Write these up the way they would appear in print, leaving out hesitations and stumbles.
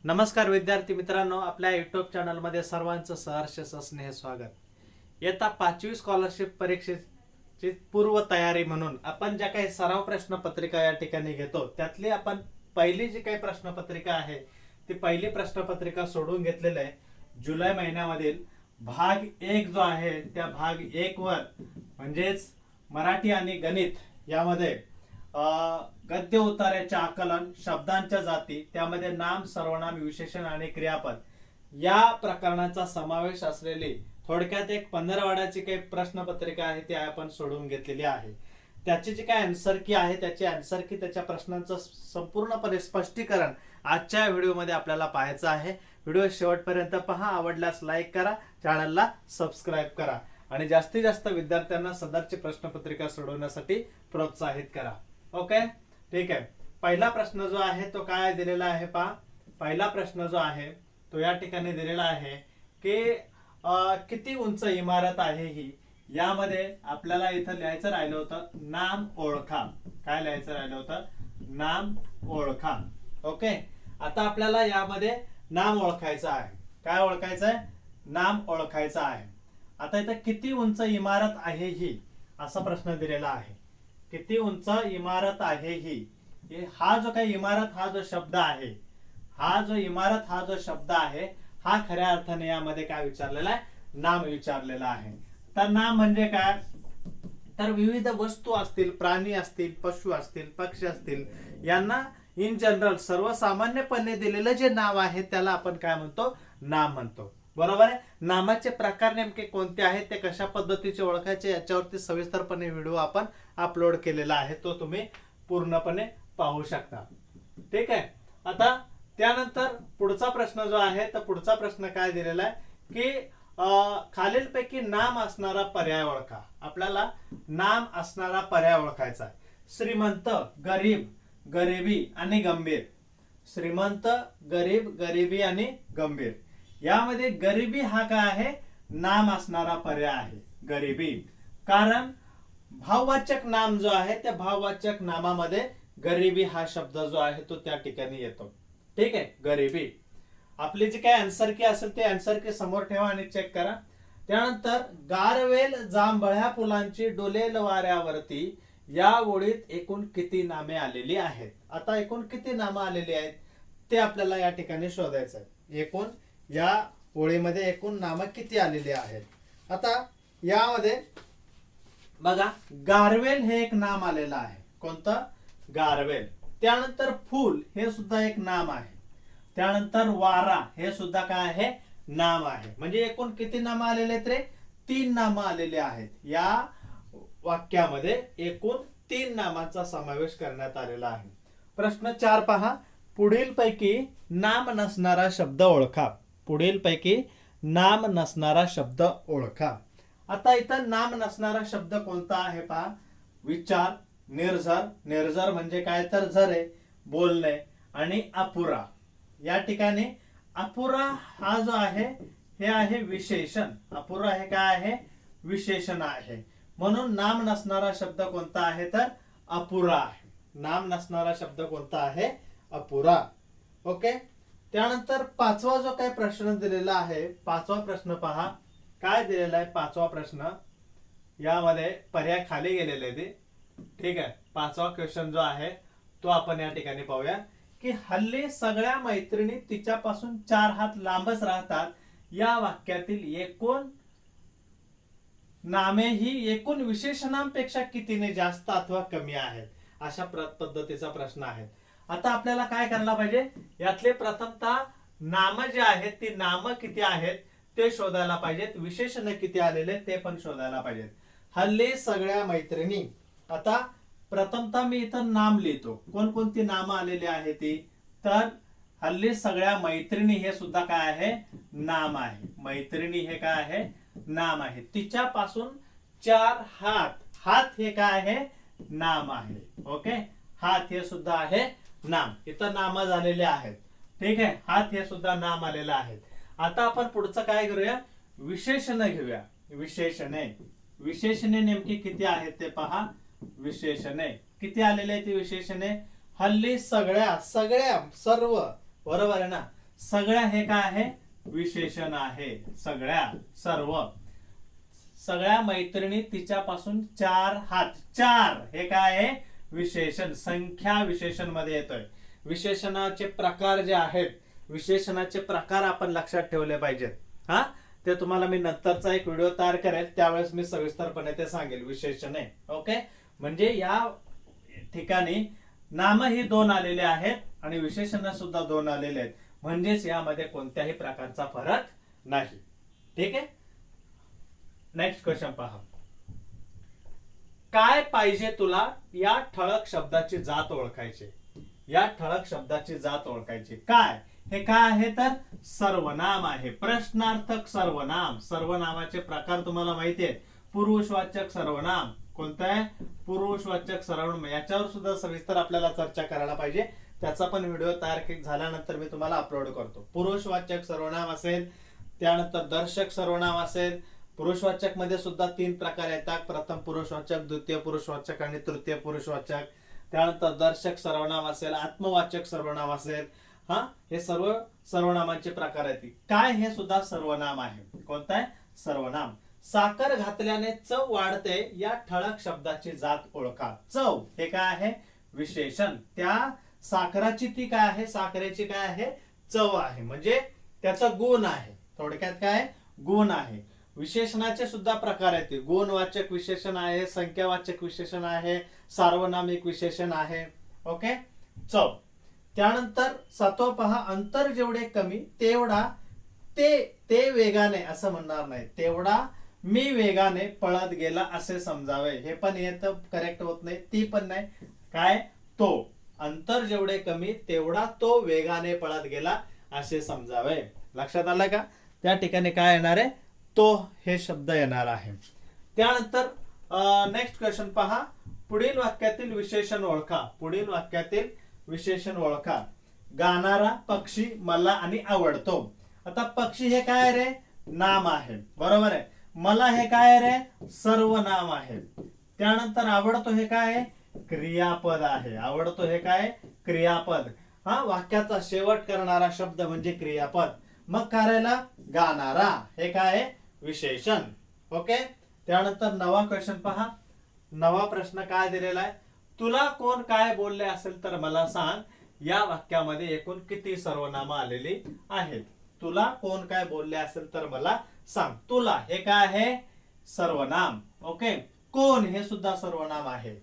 नमस्कार विद्यार्थी मित्रांनो, आपल्या युट्यूब चॅनलमध्ये सर्वांचं सहर्ष स्नेह स्वागत. येता 5वी स्कॉलरशिप परीक्षेची पूर्व तयारी म्हणून आपण ज्या काही सराव प्रश्नपत्रिका या ठिकाणी घेतो, त्यातली आपण पहिली जी काही प्रश्नपत्रिका आहे ती पहिली प्रश्नपत्रिका सोडून घेतलेली आहे. जुलै महिन्यामधील भाग 1 जो आहे त्या भाग 1 वर म्हणजेच मराठी आणि गणित यामध्ये गद्य उतार्याचे आकलन, शब्दांच्या जाती, त्यामध्ये नाम, सर्वनाम, विशेषण आणि क्रियापद या प्रकरणाचा समावेश असलेली थोडक्यात एक 15 वाड्याची काही प्रश्नपत्रिका आहे ती आपण सोडवून घेतलेली आहे. त्याची जी काही आन्सर की आहे त्याची आन्सर की त्याच्या प्रश्नांचं संपूर्णपणे स्पष्टीकरण आजच्या व्हिडिओमध्ये आपल्याला पाहायचं आहे. व्हिडिओ शेवटपर्यंत पहा. आवडल्यास लाईक करा, चॅनलला सबस्क्राईब करा आणि जास्तीत जास्त विद्यार्थ्यांना सदरची प्रश्नपत्रिका सोडवण्यासाठी प्रोत्साहित करा. ओके, ठीक आहे. पहिला प्रश्न जो आहे तो काय दिलेला आहे पहा. पहिला प्रश्न जो आहे तो या ठिकाणी दिलेला आहे की किती उंच इमारत आहे ही. यामध्ये आपल्याला इथं लिहायचं राहिलं होतं नाम ओळखा. काय लिहायचं राहिलं होतं? नाम ओळखा. ओके, आता आपल्याला यामध्ये नाम ओळखायचं आहे. काय ओळखायचं आहे? नाम ओळखायचं आहे. आता इथं किती उंच इमारत आहे ही असा प्रश्न दिलेला आहे. किती उंच इमारत आहे ही. हा जो काही इमारत हा जो शब्द आहे, हा जो इमारत हा जो शब्द आहे हा खऱ्या अर्थाने यामध्ये काय विचारलेला आहे? नाम विचारलेला आहे. तर नाम म्हणजे काय? तर विविध वस्तू असतील, प्राणी असतील, पशु असतील, पक्षी असतील, यांना इन जनरल सर्वसामान्यपणे दिलेलं जे नाव आहे त्याला आपण काय म्हणतो? नाम म्हणतो. बरोबर आहे. नामाचे प्रकार नेमके कोणते आहेत, ते कशा पद्धतीचे ओळखायचे याच्यावरती सविस्तरपणे व्हिडिओ आपण अपलोड केलेला आहे, तो तुम्ही पूर्णपणे पाहू शकता. ठीक आहे. आता त्यानंतर पुढचा प्रश्न जो आहे तर पुढचा प्रश्न काय दिलेला आहे की खालीलपैकी नाम असणारा पर्याय ओळखा. आपल्याला नाम असणारा पर्याय ओळखायचा आहे. श्रीमंत, गरीब, गरिबी आणि गंभीर. श्रीमंत, गरीब, गरिबी आणि गंभीर. यामध्ये गरिबी हा काय आहे? नाम असणारा पर्याय आहे. गरिबी, कारण भाववाचक नाम जो आहे त्या भाववाचक नामामध्ये गरिबी हा शब्द जो आहे तो त्या ठिकाणी येतो. ठीक आहे. गरिबी. आपली जी काय आन्सर की असेल ते आन्सर की समोर ठेवा आणि चेक करा. त्यानंतर गारवेल जांभळ्या फुलांची डोलेल वाऱ्यावरती या ओळीत एकूण किती नामे आलेली आहेत. आता एकूण किती नामं आलेली आहेत ते आपल्याला या ठिकाणी शोधायचं आहे. एकूण या ओळीमध्ये एकूण नामं किती आलेली आहेत. आता यामध्ये बघा, गारवेल हे एक नाम आलेलं आहे. कोणतं? गारवेल. त्यानंतर फूल हे सुद्धा एक नाम आहे. त्यानंतर वारा हे सुद्धा काय आहे? नाम आहे. म्हणजे एकूण किती नामं आलेले आहेत रे? 3 नामं आलेले आहेत. या वाक्यामध्ये एकूण 3 नामांचा समावेश करण्यात आलेला आहे. प्रश्न 4 पहा. पुढील पैकी नाम नसणारा शब्द ओळखा. पुढील पैकी नाम नसणारा शब्द ओळखा. आता इथं नाम नसणारा शब्द कोणता आहे पहा. विचार, निर्झर. निर्झर म्हणजे काय तर झरे, बोलणे. आणि अपुरा. या ठिकाणी अपुरा हा जो आहे हे आहे विशेषण. अपुरा हे काय आहे? विशेषण आहे. म्हणून नाम नसणारा शब्द कोणता आहे तर अपुरा आहे. नाम नसणारा शब्द कोणता आहे? अपुरा. ओके. त्यानंतर 5वा जो काही प्रश्न दिलेला आहे, 5वा प्रश्न पहा. काय दिलेला आहे 5वा प्रश्न? यामध्ये पर्याय खाली गेलेले ते. ठीक आहे. 5वा क्वेश्चन जो आहे तो आपण या ठिकाणी पाहूया की हल्ली सगळ्या मैत्रिणी तिच्यापासून 4 हात लांबच राहतात. या वाक्यातील एकूण नामे ही एकूण विशेषणांपेक्षा कितीने जास्त अथवा कमी आहेत अशा पद्धतीचा प्रश्न आहे. आता आपल्याला काय करायला पाहिजे? यातले प्रथमतः नाम जे आहेत ती नाम किती आहेत ते शोधायला पाहिजेत. विशेषण किती आलेले ते पण शोधायला पाहिजेत. हल्ली सगळ्या मैत्रिणी. आता प्रथमतः मी इथं नाम लिहितो. कोणकोणती नामं आलेली आहे ती? तर हल्ली सगळ्या मैत्रिणी हे सुद्धा काय आहे? नाम आहे. मैत्रिणी हे काय आहे? नाम आहे. तिच्यापासून 4 हात. हात हे काय आहे? नाम आहे. ओके. हात हे सुद्धा आहे नाम. इथं नाम झालेले आहेत. ठीक आहे. हात हे सुद्धा नाम आलेलं आहे. आता आपण पुढचं काय करूया? विशेषण घेऊया. विशेषणे. विशेषणे नेमकी किती आहेत ते पहा. विशेषणे किती आलेले आहेत? विशेषणे हल्ली सगळ्या, सर्व. बरोबर आहे ना? सगळ्या हे काय आहे? विशेषण आहे. सगळ्या, सर्व. सगळ्या मैत्रिणी तिच्यापासून 4 हात. 4 हे काय आहे? विशेषण. संख्या विशेषण मध्ये येतोय. विशेषणाचे प्रकार जे आहेत, विशेषणाचे प्रकार आपण लक्षात ठेवले पाहिजेत. हा, ते तुम्हाला मी नंतरचा एक व्हिडिओ तयार करेल, त्यावेळेस मी सविस्तरपणे ते सांगेल विशेषणे. ओके, म्हणजे या ठिकाणी नामही 2 आलेले आहेत आणि विशेषण सुद्धा 2 आलेले आहेत. म्हणजेच यामध्ये कोणत्याही प्रकारचा फरक नाही. ठीक आहे. नेक्स्ट क्वेश्चन पहा. काय पाहिजे तुला या ठळक शब्दाची जात ओळखायची? या ठळक शब्दाची जात ओळखायची. काय हे काय आहे? तर सर्वनाम आहे. प्रश्नार्थक सर्वनाम. सर्वनामाचे प्रकार तुम्हाला माहिती आहेत. पुरुषवाचक सर्वनाम. कोणतं आहे? पुरुषवाचक सर्वनाम. याच्यावर सुद्धा सविस्तर आपल्याला चर्चा करायला पाहिजे. त्याचा पण व्हिडिओ तयार झाल्यानंतर मी तुम्हाला अपलोड करतो. पुरुषवाचक सर्वनाम असेल, त्यानंतर दर्शक सर्वनाम असेल. पुरुषवाचक मध्ये सुद्धा 3 प्रकार येतात. प्रथम पुरुषवाचक, द्वितीय पुरुषवाचक आणि तृतीय पुरुषवाचक. त्यानंतर दर्शक सर्वनाम असेल, आत्मवाचक सर्वनाम असेल. हा, हे सर्व सर्वनामांचे प्रकार आहेत. काय हे सुद्धा सर्वनाम आहे. कोणतं आहे? सर्वनाम. साखर घातल्याने चव वाढते या ठळक शब्दाची जात ओळखा. चव हे काय आहे? विशेषण. त्या साखराची ती काय आहे? साखरेची काय आहे? चव आहे. म्हणजे त्याचा गुण आहे. थोडक्यात काय? गुण आहे. विशेषणाचे सुद्धा प्रकार आहेत. गुणवाचक विशेषण आहे, संख्यावाचक विशेषण आहे, सार्वनामिक विशेषण आहे. ओके. चव. त्यानंतर 7वा पहा. अंतर जेवढे कमी तेवढा ते वेगाने असं म्हणणार नाही. तेवढा मी वेगाने पळत गेला असे समजावे. हे पण येतं, करेक्ट होत नाही. ती पण नाही. काय? तो. अंतर जेवढे कमी तेवढा तो वेगाने पळत गेला असे समजावे. लक्षात आलं का? त्या ठिकाणी काय येणार आहे? तो हे शब्द येणार आहे. त्यानंतर नेक्स्ट क्वेश्चन पहा. पुढील वाक्यातील विशेषण ओळखा. पुढील वाक्यातील विशेषण ओळखा. गाणारा पक्षी मला आणि आवडतो. आता पक्षी हे काय रे? नाम आहे. बरोबर आहे. मला हे काय रे? सर्वनाम आहे. त्यानंतर आवडतो हे काय? क्रियापद आहे. आवडतो हे काय? क्रियापद. हा, वाक्याचा शेवट करणारा शब्द म्हणजे क्रियापद. मग करायला गाणारा हे काय? विशेषण. ओके. त्यानंतर 9वा क्वेश्चन पहा. 9वा प्रश्न काय दिलेला आहे? तुला कोण काय बोलले असेल तर मला सांग. या वाक्यामध्ये एकूण किती सर्वनाम आलेली आहेत? तुला कोण काय बोलले असेल तर मला सांग. तुला हे काय आहे? सर्वनाम. ओके. कोण हे सुद्धा सर्वनाम आहे.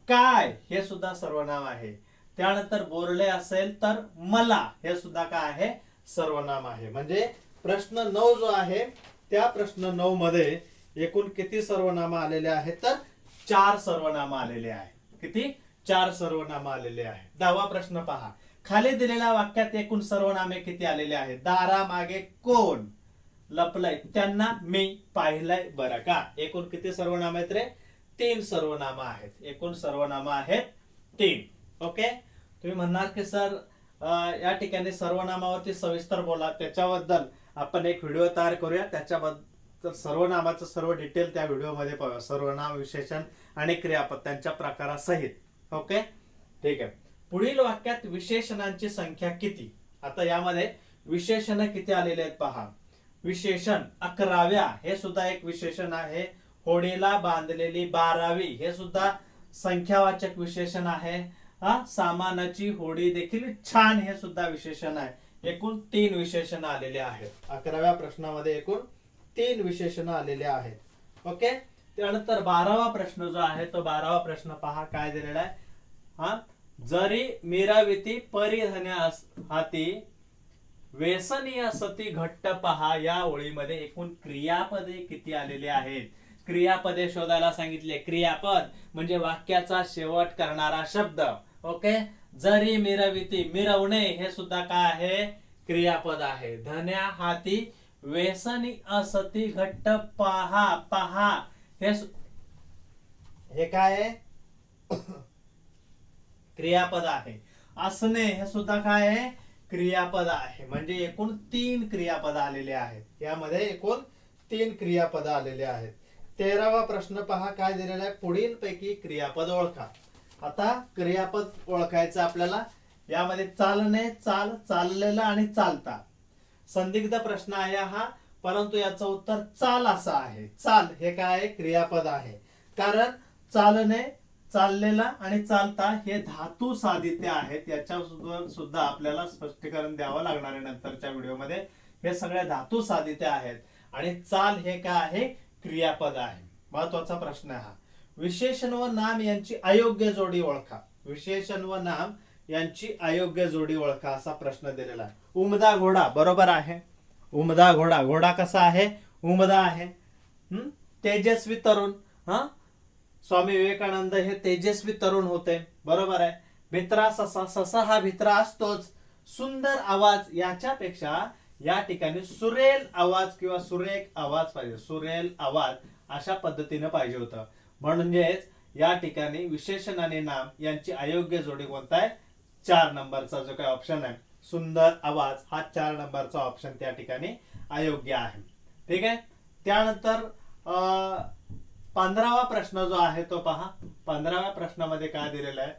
काय हे सुद्धा सर्वनाम आहे. त्यानंतर बोलले असेल तर मला हे सुद्धा काय आहे? सर्वनाम आहे. म्हणजे प्रश्न 9 जो आहे त्या प्रश्न 9 मध्ये एकूण किती सर्वनाम आलेले आहेत? तर 4 सर्वनाम आलेले आहेत. किती? 4 सर्वनाम आलेले आहेत. 10वा प्रश्न पहा. खाली दिलेल्या वाक्यात एकूण सर्वनामे किती आलेले आहेत? दारामागे कोण लपलंय त्यांना मी पाहिलंय बरं का. एकूण किती सर्वनाम आहेत रे? 3 सर्वनाम आहेत. एकूण सर्वनाम आहेत 3. ओके. तुम्ही म्हणणार की सर या ठिकाणी सर्वनामावरती सविस्तर बोला. त्याच्याबद्दल आपण एक व्हिडिओ तयार करूया. त्याच्याबद्दल सर्वनामाचं सर्व डिटेल त्या व्हिडिओमध्ये पाहूया. सर्वनाम, विशेषण आणि क्रियापद त्यांच्या प्रकारासहित. ओके. ठीक आहे. पुढील वाक्यात विशेषणांची संख्या किती? आता यामध्ये विशेषण किती आलेले आहेत पहा. विशेषण 11व्या हे सुद्धा एक विशेषण आहे. होडीला बांधलेली 12वी हे सुद्धा संख्यावाचक विशेषण आहे. सामानाची होडी देखील छान हे सुद्धा विशेषण आहे. एकूण 3 विशेषण आलेले आहेत. 11व्या प्रश्नामध्ये एकूण 3 विशेषण आलेले आहेत. ओके. त्यानंतर 12वा प्रश्न जो आहे तो 12वा प्रश्न पहा काय दिलेला आहे. जरी मिराविती परिधन्या हाती व्यसनीय सती घट्ट पहा. या ओळीमध्ये एकूण क्रियापदे किती आलेले आहेत? क्रियापदे शोधायला सांगितले. क्रियापद म्हणजे वाक्याचा शेवट करणारा शब्द. ओके. जरी मिरविती, मिरवणे हे सुद्धा काय आहे? क्रियापद आहे. धन्या हाती व्यसनी असती घट्ट पहा. पहा हे काय आहे? क्रियापद आहे. असणे हे सुद्धा काय आहे? क्रियापद आहे. म्हणजे एकूण 3 क्रियापद आलेले आहेत. यामध्ये एकूण 3 क्रियापद आलेले आहेत. 13वा प्रश्न पहा काय दिलेला आहे. पुढील पैकी क्रियापद ओळखा. आता क्रियापद ओळखायचं आपल्याला. यामध्ये चालणे, चाल, चाललेला आणि चालता संदिग्ध प्रश्न आहे हा, परंतु याचं उत्तर चाल असं आहे. चाल हे काय आहे? क्रियापद आहे. कारण चालणे, चाललेला आणि चालता हे धातू साधित्य आहेत. याच्यावर सुद्धा आपल्याला स्पष्टीकरण द्यावं लागणार आहे नंतरच्या व्हिडिओमध्ये. हे सगळे धातू साधित्य आहेत आणि चाल हे काय आहे? क्रियापद आहे. महत्वाचा प्रश्न आहे हा. विशेषण व नाम यांची अयोग्य जोडी ओळखा. विशेषण व नाम यांची अयोग्य जोडी ओळखा असा प्रश्न दिलेला आहे. उमदा घोडा बरोबर आहे. उमदा घोडा, घोडा कसा आहे? उमदा आहे. तेजस्वी तरुण, स्वामी विवेकानंद हे तेजस्वी तरुण होते, बरोबर आहे. भित्रा ससा, ससा हा भित्रा असतोच. सुंदर आवाज, याच्यापेक्षा या ठिकाणी सुरेल आवाज किंवा सुरेख आवाज पाहिजे. सुरेल आवाज अशा पद्धतीने पाहिजे होतं. म्हणजेच या ठिकाणी विशेषण आणि नाम यांची अयोग्य जोडी कोणता आहे? 4 नंबरचा जो काही ऑप्शन आहे सुंदर आवाज, हा 4 नंबरचा ऑप्शन त्या ठिकाणी अयोग्य आहे. ठीक आहे. त्यानंतर 15वा प्रश्न जो आहे तो पहा. 15व्या प्रश्नामध्ये काय दिलेला आहे?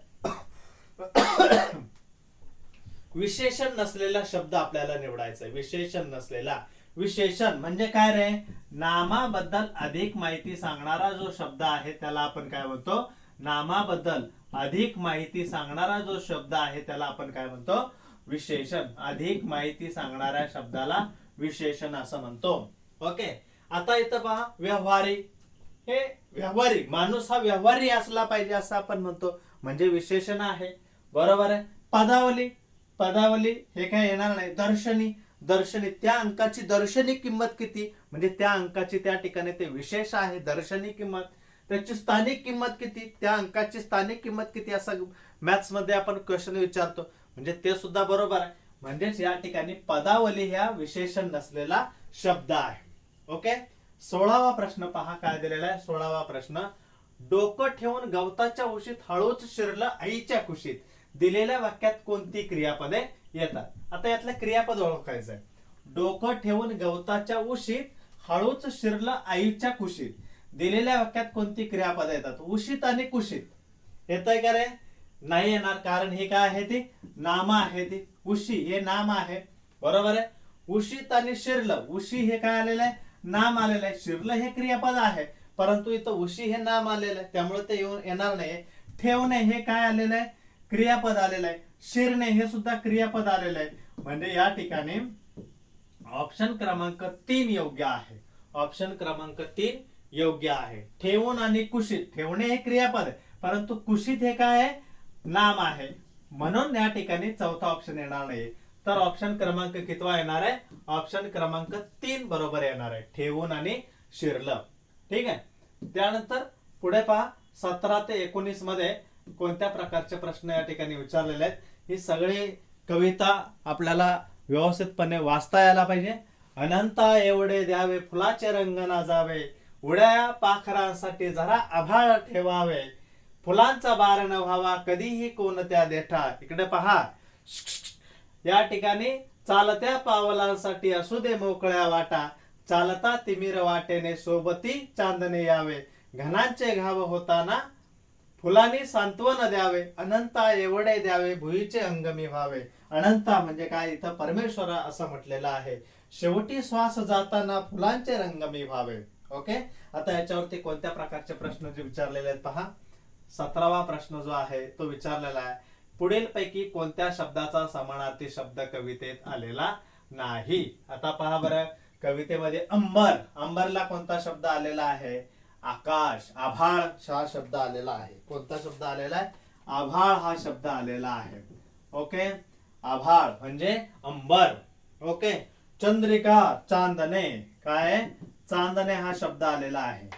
विशेषण नसलेला शब्द आपल्याला निवडायचा आहे. विशेषण नसलेला. विशेषण म्हणजे काय रे? नामाबद्दल अधिक माहिती सांगणारा जो शब्द आहे त्याला आपण काय म्हणतो? नामाबद्दल अधिक माहिती सांगणारा जो शब्द आहे त्याला आपण काय म्हणतो? विशेषण. अधिक माहिती सांगणाऱ्या शब्दाला विशेषण असं म्हणतो. ओके. आता इथं पहा, व्यवहारी. हे व्यवहारी, माणूस हा व्यवहारी असला पाहिजे असं आपण म्हणतो, म्हणजे विशेषण आहे, बरोबर आहे. पदावली, पदावली हे काय येणार नाही. दर्शनी, दर्शनी त्या अंकाची दर्शनी किंमत किती, म्हणजे त्या अंकाची त्या ठिकाणी ते विशेष आहे, दर्शनी किंमत. त्याची स्थानिक किंमत किती, त्या अंकाची स्थानिक किंमत किती, असं मॅथ्स मध्ये आपण क्वेश्चन विचारतो, म्हणजे ते सुद्धा बरोबर आहे. म्हणजेच या ठिकाणी पदावली ह्या विशेषण नसलेला शब्द आहे. ओके. 16वा प्रश्न पहा काय दिलेला आहे. 16वा प्रश्न, डोकं ठेवून गवताच्या उशीत हळूच शिरलं आईच्या कुशीत. दिलेल्या वाक्यात कोणती क्रियापदे येतात? आता यातलं क्रियापद ओळखायचं आहे. डोकं ठेवून गवताच्या उशीत हळूच शिरलं आईच्या कुशीत. दिलेल्या वाक्यात कोणती क्रियापदे येतात? उशीत आणि कुशीत. येतंय का रे? नाही येणार, कारण हे काय आहे? ती नाम आहे. ती उशी हे नाम आहे, बरोबर आहे. उशीत आणि शिरलं, उशी हे काय आलेलं आहे? नाम आलेलं आहे. शिरलं हे क्रियापद आहे, परंतु इथं उशी हे नाम आलेलं आहे, त्यामुळे ते येणार नाही. ठेवणे हे काय आलेलं आहे? क्रियापद आलेलं आहे. शिरणे हे सुद्धा क्रियापद आलेलं आहे. म्हणजे या ठिकाणी ऑप्शन क्रमांक 3 योग्य आहे. ऑप्शन क्रमांक 3 योग्य आहे. ठेवून आणि कुशीत. ठेवणे हे क्रियापद आहे, परंतु कुशीत हे काय आहे? नाम आहे, म्हणून या ठिकाणी चौथा ऑप्शन येणार नाही. तर ऑप्शन क्रमांक कितवा येणार आहे? ऑप्शन क्रमांक 3 बरोबर येणार आहे. ठेवून आणि शिरलं. ठीक आहे. त्यानंतर पुढे पहा, 17 ते 19 मध्ये कोणत्या प्रकारचे प्रश्न या ठिकाणी विचारलेले आहेत. ही सगळी कविता आपल्याला व्यवस्थितपणे वाचता यायला पाहिजे. अनंता एवढे द्यावे फुलाचे रंग ना जावे, उड्या पाखरांसाठी जरा आभाळ ठेवावे, फुलांचा बार न व्हावा कधीही कोणत्या देठा. इकडे पहा, या ठिकाणी चालत्या पावलांसाठी असू दे मोकळ्या वाटा, चालता तिमिर वाटेने सोबती चांदणे यावे, घनांचे घाव होताना फुलांनी सांत्वन द्यावे, अनंता एवढे द्यावे भुईचे अंगमी व्हावे. अनंता म्हणजे काय? इथं परमेश्वर असं म्हटलेलं आहे. शेवटी श्वास जाताना फुलांचे रंगमी व्हावे. ओके. आता याच्यावरती कोणत्या प्रकारचे प्रश्न जे विचारलेले आहेत पहा. 17वा प्रश्न जो आहे तो विचारलेला आहे, पुढील पैकी कोणत्या शब्दाचा समानार्थी शब्द कवितेत आलेला नाही. आता पहा बरं, कवितेमध्ये अंबर, अंबरला कोणता शब्द आलेला आहे? आकाश. आभाळ हा शब्द आलेला आहे. कोणता शब्द आलेला आहे? आभाळ हा शब्द आलेला आहे. ओके. आभाळ म्हणजे अंबर. ओके. चंद्रिका, चांदणे. काय? चांदणे हा शब्द आलेला आहे.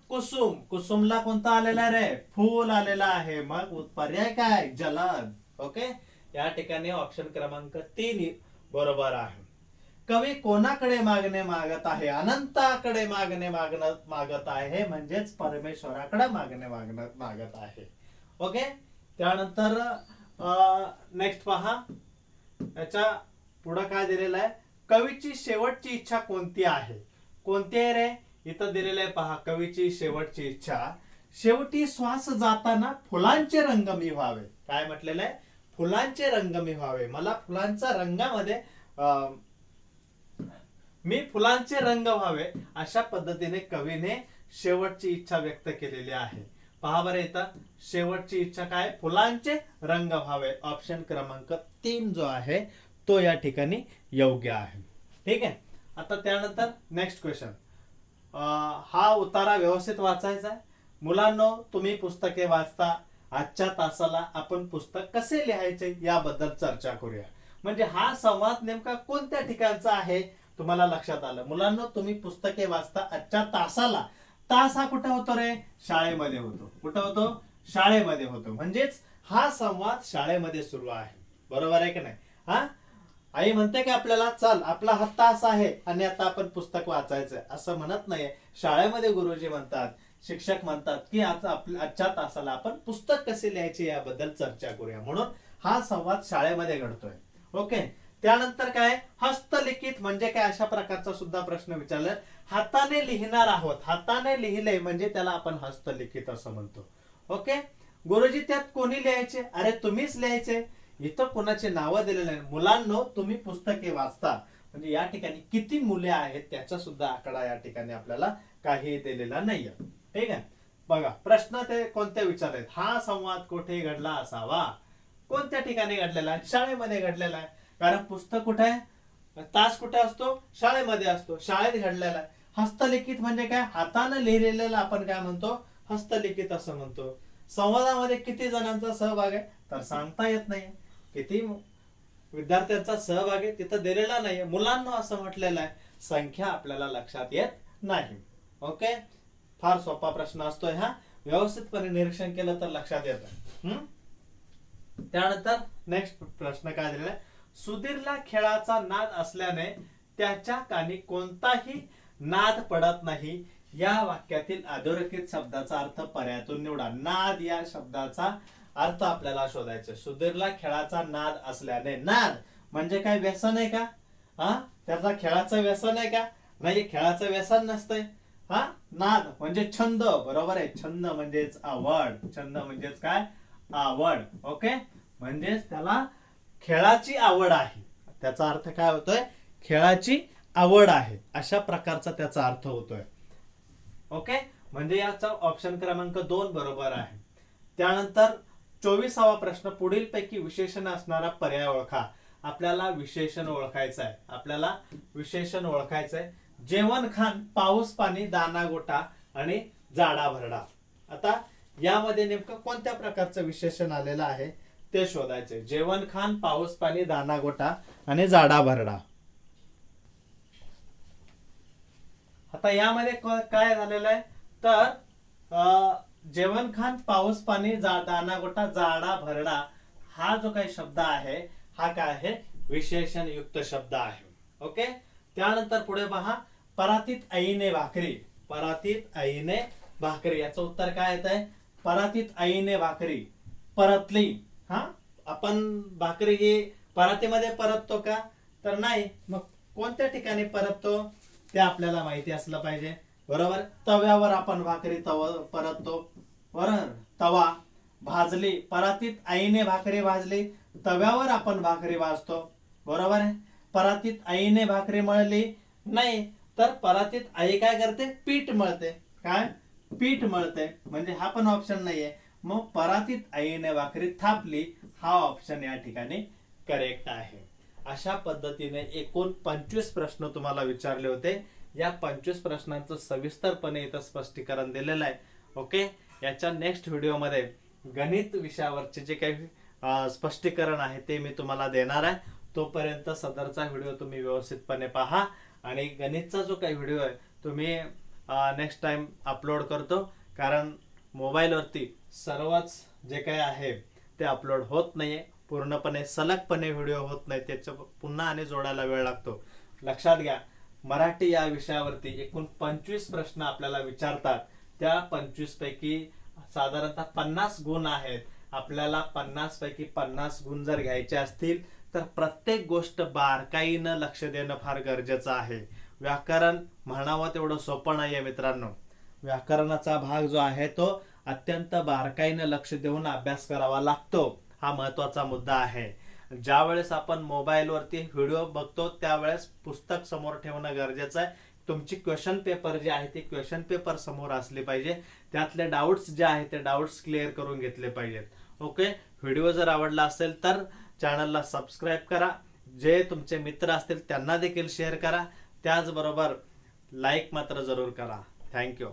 कुसुम, कुसुमला कोणता आलेला रे? फूल आलेला आहे. मग पर्याय काय? जलद. ओके. या ठिकाणी ऑप्शन क्रमांक 3 बरोबर आहे. कवी कोणाकडे मागणे मागत आहे? अनंताकडे मागणे मागत आहे, म्हणजेच परमेश्वराकडे मागणे मागत आहे. ओके. त्यानंतर नेक्स्ट पहा, याच्या पुढे काय दिलेलं आहे? कवीची शेवटची इच्छा कोणती आहे? कोणती आहे रे? इथं दिलेलं आहे पहा, कवीची शेवटची इच्छा, शेवटी श्वास जाताना फुलांचे रंग मी व्हावे. काय म्हटलेलं आहे? फुलांचे रंग मी व्हावे, मला फुलांचा रंगामध्ये मी फुलांचे रंग व्हावे, अशा पद्धतीने कवीने शेवटची इच्छा व्यक्त केलेली आहे. पहा बरं इथं शेवटची इच्छा काय, फुलांचे रंग व्हावे. ऑप्शन क्रमांक 3 जो आहे तो या ठिकाणी योग्य आहे. ठीक आहे. आता त्यानंतर नेक्स्ट क्वेश्चन. हा उतारा व्यवस्थित वाचायचा आहे. मुलांनो, तुम्ही पुस्तके वाचता, आजच्या तासाला आपण पुस्तक कसे लिहायचे याबद्दल चर्चा करूया. म्हणजे हा संवाद नेमका कोणत्या ठिकाणचा आहे तुम्हाला लक्षात आलं. मुलांनो, तुम्ही पुस्तके वाचता, आजच्या तासाला, तास हा कुठे होतो रे, शाळेमध्ये होतो. कुठं होतो, शाळेमध्ये होतो. म्हणजेच हा संवाद शाळेमध्ये सुरू आहे. बरोबर आहे की नाही. हा आई म्हणते की आपल्याला चल आपला हा तास आहे आणि आता आपण पुस्तक वाचायचंय, असं म्हणत नाहीये. शाळेमध्ये गुरुजी म्हणतात, शिक्षक म्हणतात की आजच्या तासाला आपण पुस्तक कसे लिहायचे याबद्दल चर्चा करूया. म्हणून हा संवाद शाळेमध्ये घडतोय. ओके. त्यानंतर काय, हस्तलिखित म्हणजे काय, अशा प्रकारचा सुद्धा प्रश्न विचारला. हाताने लिहिणार आहोत, हाताने लिहिले म्हणजे त्याला आपण हस्तलिखित असं म्हणतो. ओके. गुरुजी त्यात कोणी लिहायचे, अरे तुम्हीच लिहायचे. इथं कोणाचे नावं दिलेले नाही. मुलांनो, तुम्ही पुस्तके वाचता म्हणजे या ठिकाणी किती मुले आहेत त्याचा सुद्धा आकडा या ठिकाणी आपल्याला काही दिलेला नाहीये. ठीक आहे. बघा प्रश्न ते कोणत्या विचारलेत. हा संवाद कुठे घडला असावा, कोणत्या ठिकाणी घडलेला आहे, शाळेमध्ये घडलेला आहे. कारण पुस्तक कुठे आहे, तास कुठे असतो, शाळेमध्ये असतो, शाळेत घडलेला आहे. हस्तलिखित म्हणजे काय, हाताने लिहिलेलं आपण काय म्हणतो, हस्तलिखित असं म्हणतो. संवादामध्ये किती जणांचा सहभाग आहे तर सांगता येत नाही. किती विद्यार्थ्यांचा सहभाग आहे तिथं दिलेला नाहीये. मुलांना असं म्हटलेलं आहे, संख्या आपल्याला लक्षात येत नाही. ओके. फार सोपा प्रश्न असतोय हा, व्यवस्थितपणे निरीक्षण केलं तर लक्षात येतं. त्यानंतर नेक्स्ट प्रश्न काय दिलेला आहे, सुधीरला खेळाचा नाद असल्याने त्याच्या कानी कोणताही नाद पडत नाही. या वाक्यातील अधोरेखित शब्दाचा अर्थ पर्यायातून निवडा. नाद या शब्दाचा अर्थ आपल्याला शोधायचा. सुधीरला खेळाचा नाद असल्याने, नाद म्हणजे काय, व्यसन आहे का, त्याचा खेळाचं व्यसन आहे का, नाही, खेळाचं व्यसन नसतंय. नाद म्हणजे छंद. बरोबर आहे. छंद म्हणजेच आवड. छंद म्हणजेच काय, आवड. ओके. म्हणजेच त्याला खेळाची आवड आहे. त्याचा अर्थ काय होतोय, खेळाची आवड आहे, अशा प्रकारचा त्याचा अर्थ होतोय. ओके. म्हणजे याचा ऑप्शन क्रमांक 2 बरोबर आहे. त्यानंतर 24वा प्रश्न, पुढील पैकी विशेषण असणारा पर्याय ओळखा. आपल्याला विशेषण ओळखायचं आहे. आपल्याला विशेषण ओळखायचं आहे. जेवण खान, पाऊस पाणी, दाना गोटा आणि जाडा भरडा. आता यामध्ये नेमकं कोणत्या प्रकारचं विशेषण आलेलं आहे ते शोधायचे. जेवण खान, पाऊस पाणी, दाना गोटा आणि जाडा भरडा. आता यामध्ये काय झालेलं आहे तर जेवण खान, पाऊस पाणी, दाना गोटा, जाडा भरडा हा जो काही शब्द आहे हा काय आहे, विशेषण युक्त शब्द आहे. ओके. त्यानंतर पुढे पहा, परातीत आईने भाकरी. परातीत आईने भाकरी याचं उत्तर काय येत आहे, परातीत आईने भाकरी परतली. आपण भाकरी ही परातीमध्ये परततो का तर नाही. मग कोणत्या ठिकाणी परततो ते आपल्याला माहिती असलं पाहिजे. बरोबर. तव्यावर आपण भाकरी परततो. बरोबर. तवा भाजली, परातीत आईने भाकरी भाजली, तव्यावर आपण भाकरी भाजतो. बरोबर आहे. परातीत आईने भाकरी मळली, नाही तर परातीत आई काय करते, पीठ मळते. काय, पीठ मळते. म्हणजे हा पण ऑप्शन नाहीये. मग परातीत आईने भाकरी थापली हा ऑप्शन या ठिकाणी करेक्ट आहे. अशा पद्धतीने एकूण 25 प्रश्न तुम्हाला विचारले होते. या 25 प्रश्नांचं सविस्तरपणे इथं स्पष्टीकरण दिलेलं आहे. ओके. याच्या नेक्स्ट व्हिडिओमध्ये गणित विषयावरचे जे काही स्पष्टीकरण आहे ते मी तुम्हाला देणार आहे. तोपर्यंत सदरचा व्हिडिओ तुम्ही व्यवस्थितपणे पहा आणि गणितचा जो काही व्हिडिओ आहे तुम्ही नेक्स्ट टाइम अपलोड करतो. कारण मोबाईलवरती सर्वच जे काही आहे ते अपलोड होत नाहीये. पूर्णपणे सलगपणे व्हिडिओ होत नाही. त्याच्या पुन्हा आणि जोडायला वेळ लागतो. लक्षात घ्या, मराठी या विषयावरती एकूण 25 प्रश्न आपल्याला विचारतात. त्या 25 पैकी साधारणतः 50 गुण आहेत. आपल्याला 50 पैकी 50 गुण जर घ्यायचे असतील तर प्रत्येक गोष्ट बारकाईनं लक्ष देणं फार गरजेचं आहे. व्याकरण म्हणावं तेवढं सोपं नाहीये मित्रांनो. व्याकरणाचा भाग जो आहे तो अत्यंत बारकाईनं लक्ष देऊन अभ्यास करावा लागतो. हा महत्त्वाचा मुद्दा आहे. ज्यावेळेस आपण मोबाईलवरती व्हिडिओ बघतो त्यावेळेस पुस्तक समोर ठेवणं गरजेचं आहे. तुमची क्वेश्चन पेपर जे आहे ते क्वेश्चन पेपर समोर असले पाहिजे. त्यातले डाऊट्स जे आहेत ते डाऊट्स क्लिअर करून घेतले पाहिजेत. ओके, व्हिडिओ जर आवडला असेल तर चॅनलला सबस्क्राईब करा. जे तुमचे मित्र असतील त्यांना देखील शेअर करा. त्याचबरोबर लाईक मात्र जरूर करा. थँक्यू.